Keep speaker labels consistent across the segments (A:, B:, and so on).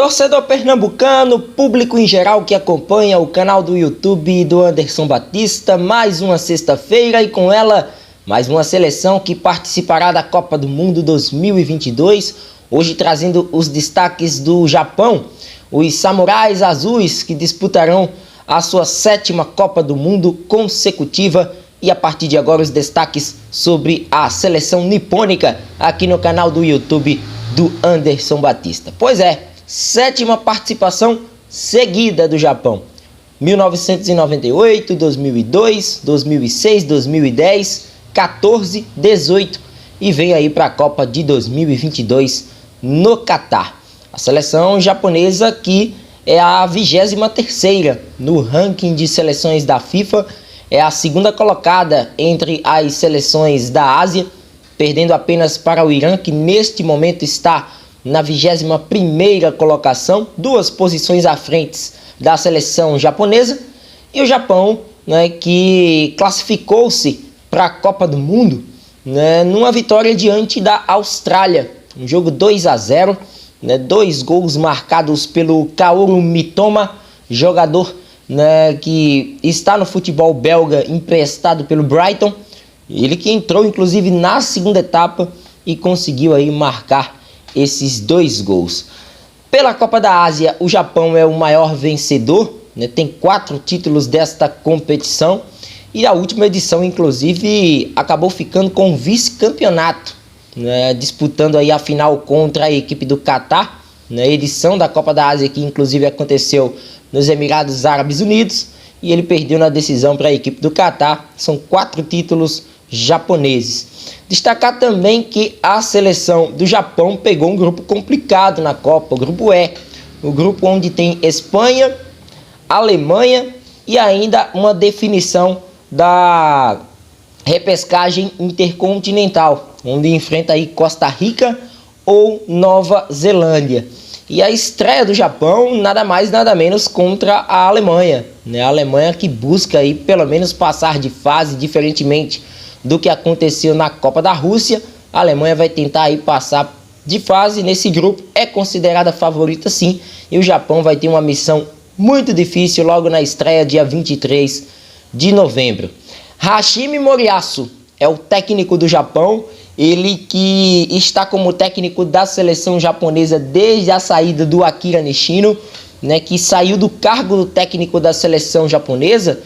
A: Torcedor pernambucano, público em geral que acompanha o canal do YouTube do Anderson Batista, mais uma sexta-feira e com ela mais uma seleção que participará da Copa do Mundo 2022, hoje trazendo os destaques do Japão, os Samurais Azuis que disputarão a sua 7ª Copa do Mundo consecutiva e a partir de agora os destaques sobre a seleção nipônica aqui no canal do YouTube do Anderson Batista. Pois é, 7ª participação seguida do Japão. 1998, 2002, 2006, 2010, 14, 18 e vem aí para a Copa de 2022 no Catar. A seleção japonesa que é a 23ª no ranking de seleções da FIFA, é a 2ª colocada entre as seleções da Ásia, perdendo apenas para o Irã, que neste momento está na 21ª colocação, 2 posições à frente da seleção japonesa, e o Japão, que classificou-se para a Copa do Mundo, numa vitória diante da Austrália, um jogo 2-0, 2 gols marcados pelo Kaoru Mitoma, jogador que está no futebol belga emprestado pelo Brighton, ele que entrou inclusive na segunda etapa e conseguiu aí marcar esses 2 gols. Pela Copa da Ásia, o Japão é o maior vencedor, tem 4 títulos desta competição e a última edição, inclusive, acabou ficando com o vice-campeonato, disputando aí a final contra a equipe do Catar, na edição da Copa da Ásia que inclusive aconteceu nos Emirados Árabes Unidos, e ele perdeu na decisão para a equipe do Catar. São 4 títulos japoneses. Destacar também que a seleção do Japão pegou um grupo complicado na Copa, o grupo E, o grupo onde tem Espanha, Alemanha e ainda uma definição da repescagem intercontinental, onde enfrenta aí Costa Rica ou Nova Zelândia. E a estreia do Japão, nada mais nada menos contra a Alemanha, a Alemanha que busca aí pelo menos passar de fase, diferentemente do que aconteceu na Copa da Rússia. A Alemanha vai tentar aí passar de fase nesse grupo, é considerada favorita sim, e o Japão vai ter uma missão muito difícil logo na estreia dia 23 de novembro. Hashimi Moriyasu é o técnico do Japão, ele que está como técnico da seleção japonesa desde a saída do Akira Nishino, que saiu do cargo do técnico da seleção japonesa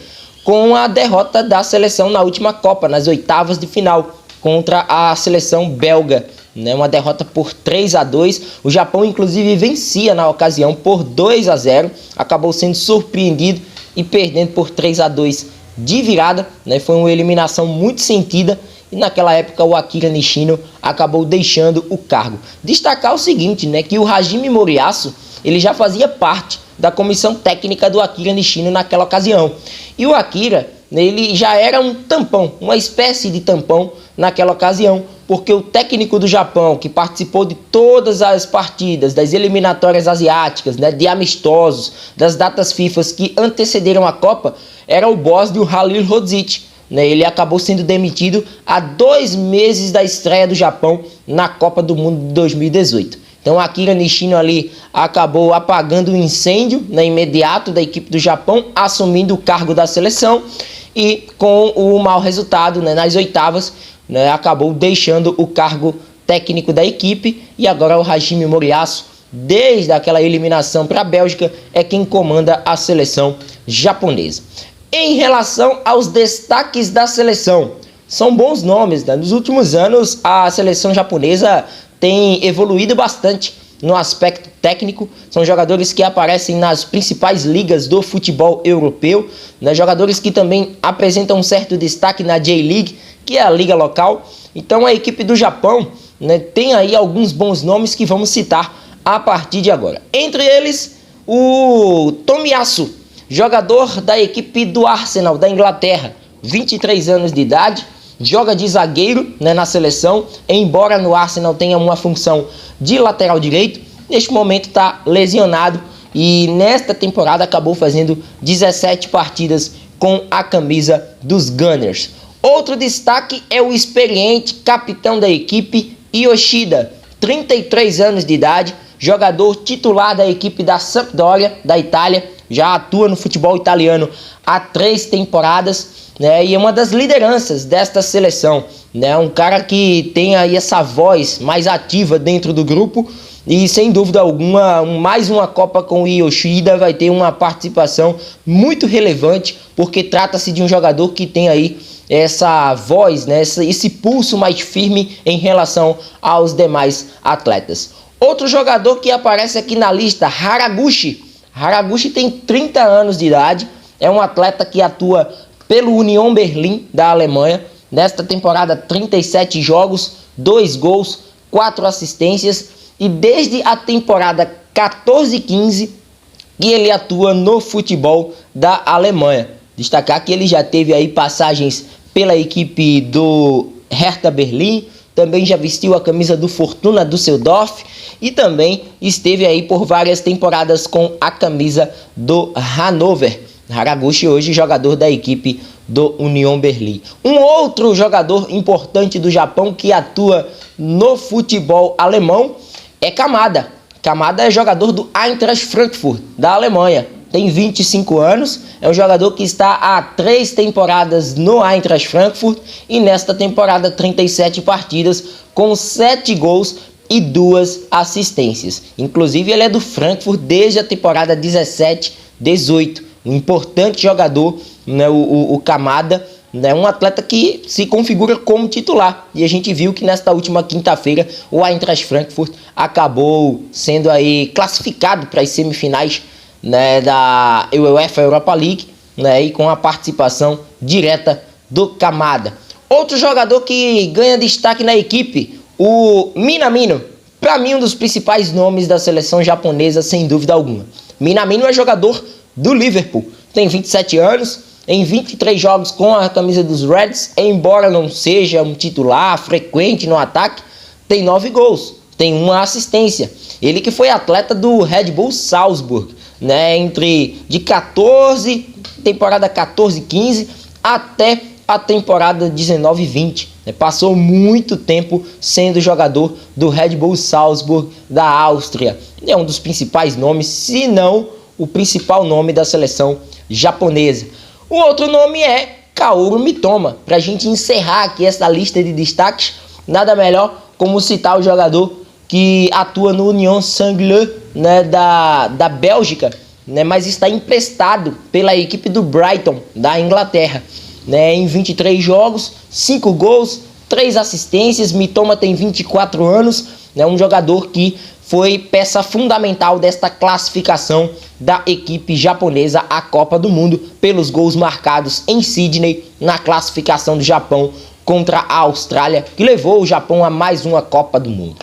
A: com a derrota da seleção na última Copa, nas oitavas de final, contra a seleção belga. Uma derrota por 3-2. O Japão, inclusive, vencia na ocasião por 2-0. Acabou sendo surpreendido e perdendo por 3-2 de virada. Foi uma eliminação muito sentida. E naquela época o Akira Nishino acabou deixando o cargo. Destacar o seguinte, que o Hajime Moriyasu, ele já fazia parte da comissão técnica do Akira Nishino naquela ocasião. E o Akira, ele já era um tampão, uma espécie de tampão naquela ocasião, porque o técnico do Japão, que participou de todas as partidas, das eliminatórias asiáticas, de amistosos, das datas FIFA que antecederam a Copa, era o bósnio Halilhodžić. Ele acabou sendo demitido há 2 meses da estreia do Japão na Copa do Mundo de 2018. Então Akira Nishino ali acabou apagando o incêndio imediato da equipe do Japão, assumindo o cargo da seleção e com o mau resultado nas oitavas, acabou deixando o cargo técnico da equipe e agora o Hajime Moriyasu, desde aquela eliminação para a Bélgica, é quem comanda a seleção japonesa. Em relação aos destaques da seleção, são bons nomes, Nos últimos anos a seleção japonesa tem evoluído bastante no aspecto técnico, são jogadores que aparecem nas principais ligas do futebol europeu, jogadores que também apresentam um certo destaque na J-League, que é a liga local. Então a equipe do Japão tem aí alguns bons nomes que vamos citar a partir de agora. Entre eles, o Tomiyasu, jogador da equipe do Arsenal da Inglaterra, 23 anos de idade, joga de zagueiro na seleção, embora no Arsenal tenha uma função de lateral direito, neste momento está lesionado e nesta temporada acabou fazendo 17 partidas com a camisa dos Gunners. Outro destaque é o experiente capitão da equipe, Yoshida, 33 anos de idade, jogador titular da equipe da Sampdoria, da Itália, já atua no futebol italiano há 3 temporadas, né, e é uma das lideranças desta seleção, né, um cara que tem aí essa voz mais ativa dentro do grupo e sem dúvida alguma, mais uma Copa com o Yoshida vai ter uma participação muito relevante, porque trata-se de um jogador que tem aí essa voz, né, esse pulso mais firme em relação aos demais atletas. Outro jogador que aparece aqui na lista, Haraguchi. Haraguchi tem 30 anos de idade, é um atleta que atua pelo Union Berlin da Alemanha. Nesta temporada, 37 jogos, 2 gols, 4 assistências. E desde a temporada 14-15 que ele atua no futebol da Alemanha. Destacar que ele já teve aí passagens pela equipe do Hertha Berlim, também já vestiu a camisa do Fortuna Düsseldorf e também esteve aí por várias temporadas com a camisa do Hannover. Haraguchi hoje jogador da equipe do Union Berlin. Um outro jogador importante do Japão que atua no futebol alemão é Kamada. Kamada é jogador do Eintracht Frankfurt da Alemanha. Tem 25 anos, é um jogador que está há 3 temporadas no Eintracht Frankfurt e nesta temporada 37 partidas com 7 gols e 2 assistências. Inclusive ele é do Frankfurt desde a temporada 17-18. Um importante jogador, né, o Kamada, né, um atleta que se configura como titular. E a gente viu que nesta última quinta-feira o Eintracht Frankfurt acabou sendo aí classificado para as semifinais, né, da UEFA Europa League, né, e com a participação direta do Kamada. Outro jogador que ganha destaque na equipe, o Minamino. Para mim, um dos principais nomes da seleção japonesa, sem dúvida alguma. Minamino é jogador do Liverpool, tem 27 anos, em 23 jogos com a camisa dos Reds, embora não seja um titular frequente no ataque, tem 9 gols, tem 1 assistência. Ele que foi atleta do Red Bull Salzburg, né, de temporada 14-15 até a temporada 19-20. Né, passou muito tempo sendo jogador do Red Bull Salzburg da Áustria. É um dos principais nomes, se não o principal nome da seleção japonesa. O outro nome é Kaoru Mitoma. Para a gente encerrar aqui essa lista de destaques, nada melhor como citar o jogador que atua no Union Saint-Gilloise, né, da Bélgica, né, mas está emprestado pela equipe do Brighton, da Inglaterra. Né, em 23 jogos, 5 gols, 3 assistências. Mitoma tem 24 anos, né, um jogador que foi peça fundamental desta classificação da equipe japonesa à Copa do Mundo pelos gols marcados em Sydney na classificação do Japão contra a Austrália, que levou o Japão a mais uma Copa do Mundo.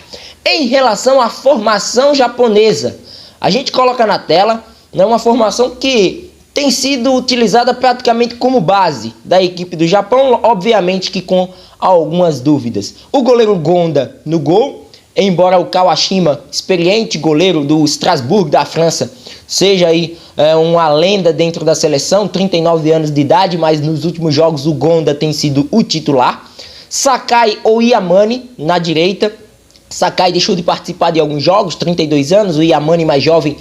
A: Em relação à formação japonesa, a gente coloca na tela, né, uma formação que tem sido utilizada praticamente como base da equipe do Japão, obviamente que com algumas dúvidas. O goleiro Gonda no gol, embora o Kawashima, experiente goleiro do Strasbourg da França, seja aí uma lenda dentro da seleção, 39 anos de idade, mas nos últimos jogos o Gonda tem sido o titular. Sakai ou Yamane na direita. Sakai deixou de participar de alguns jogos, 32 anos, o Yamane mais jovem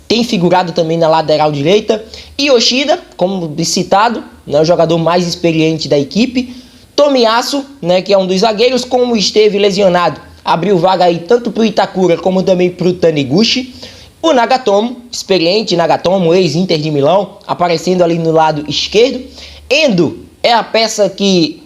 A: tem figurado também na lateral direita. Yoshida, como citado, né, o jogador mais experiente da equipe. Tomiyasu, né, que é um dos zagueiros, como esteve lesionado, abriu vaga aí tanto para o Itakura como também para o Taniguchi. O Nagatomo, experiente Nagatomo, ex-Inter de Milão, aparecendo ali no lado esquerdo. Endo é a peça que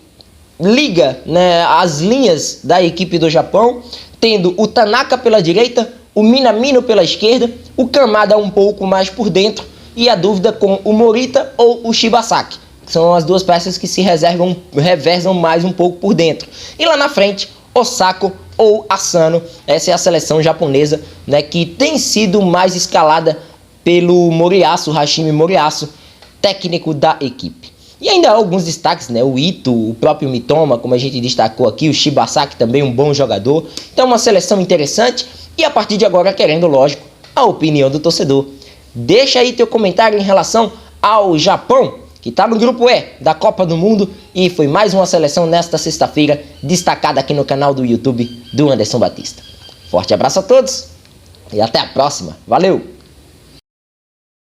A: liga, né, as linhas da equipe do Japão, tendo o Tanaka pela direita, o Minamino pela esquerda, o Kamada um pouco mais por dentro e a dúvida com o Morita ou o Shibasaki. São as duas peças que se reversam mais um pouco por dentro. E lá na frente, Osako ou Asano. Essa é a seleção japonesa, né, que tem sido mais escalada pelo Moriyasu, Hashimi Moriyasu, técnico da equipe. E ainda há alguns destaques, né, o Ito, o próprio Mitoma, como a gente destacou aqui, o Shibasaki também um bom jogador. Então uma seleção interessante e a partir de agora querendo, lógico, a opinião do torcedor. Deixa aí teu comentário em relação ao Japão, que está no grupo E da Copa do Mundo e foi mais uma seleção nesta sexta-feira destacada aqui no canal do YouTube do Anderson Batista. Forte abraço a todos e até a próxima. Valeu!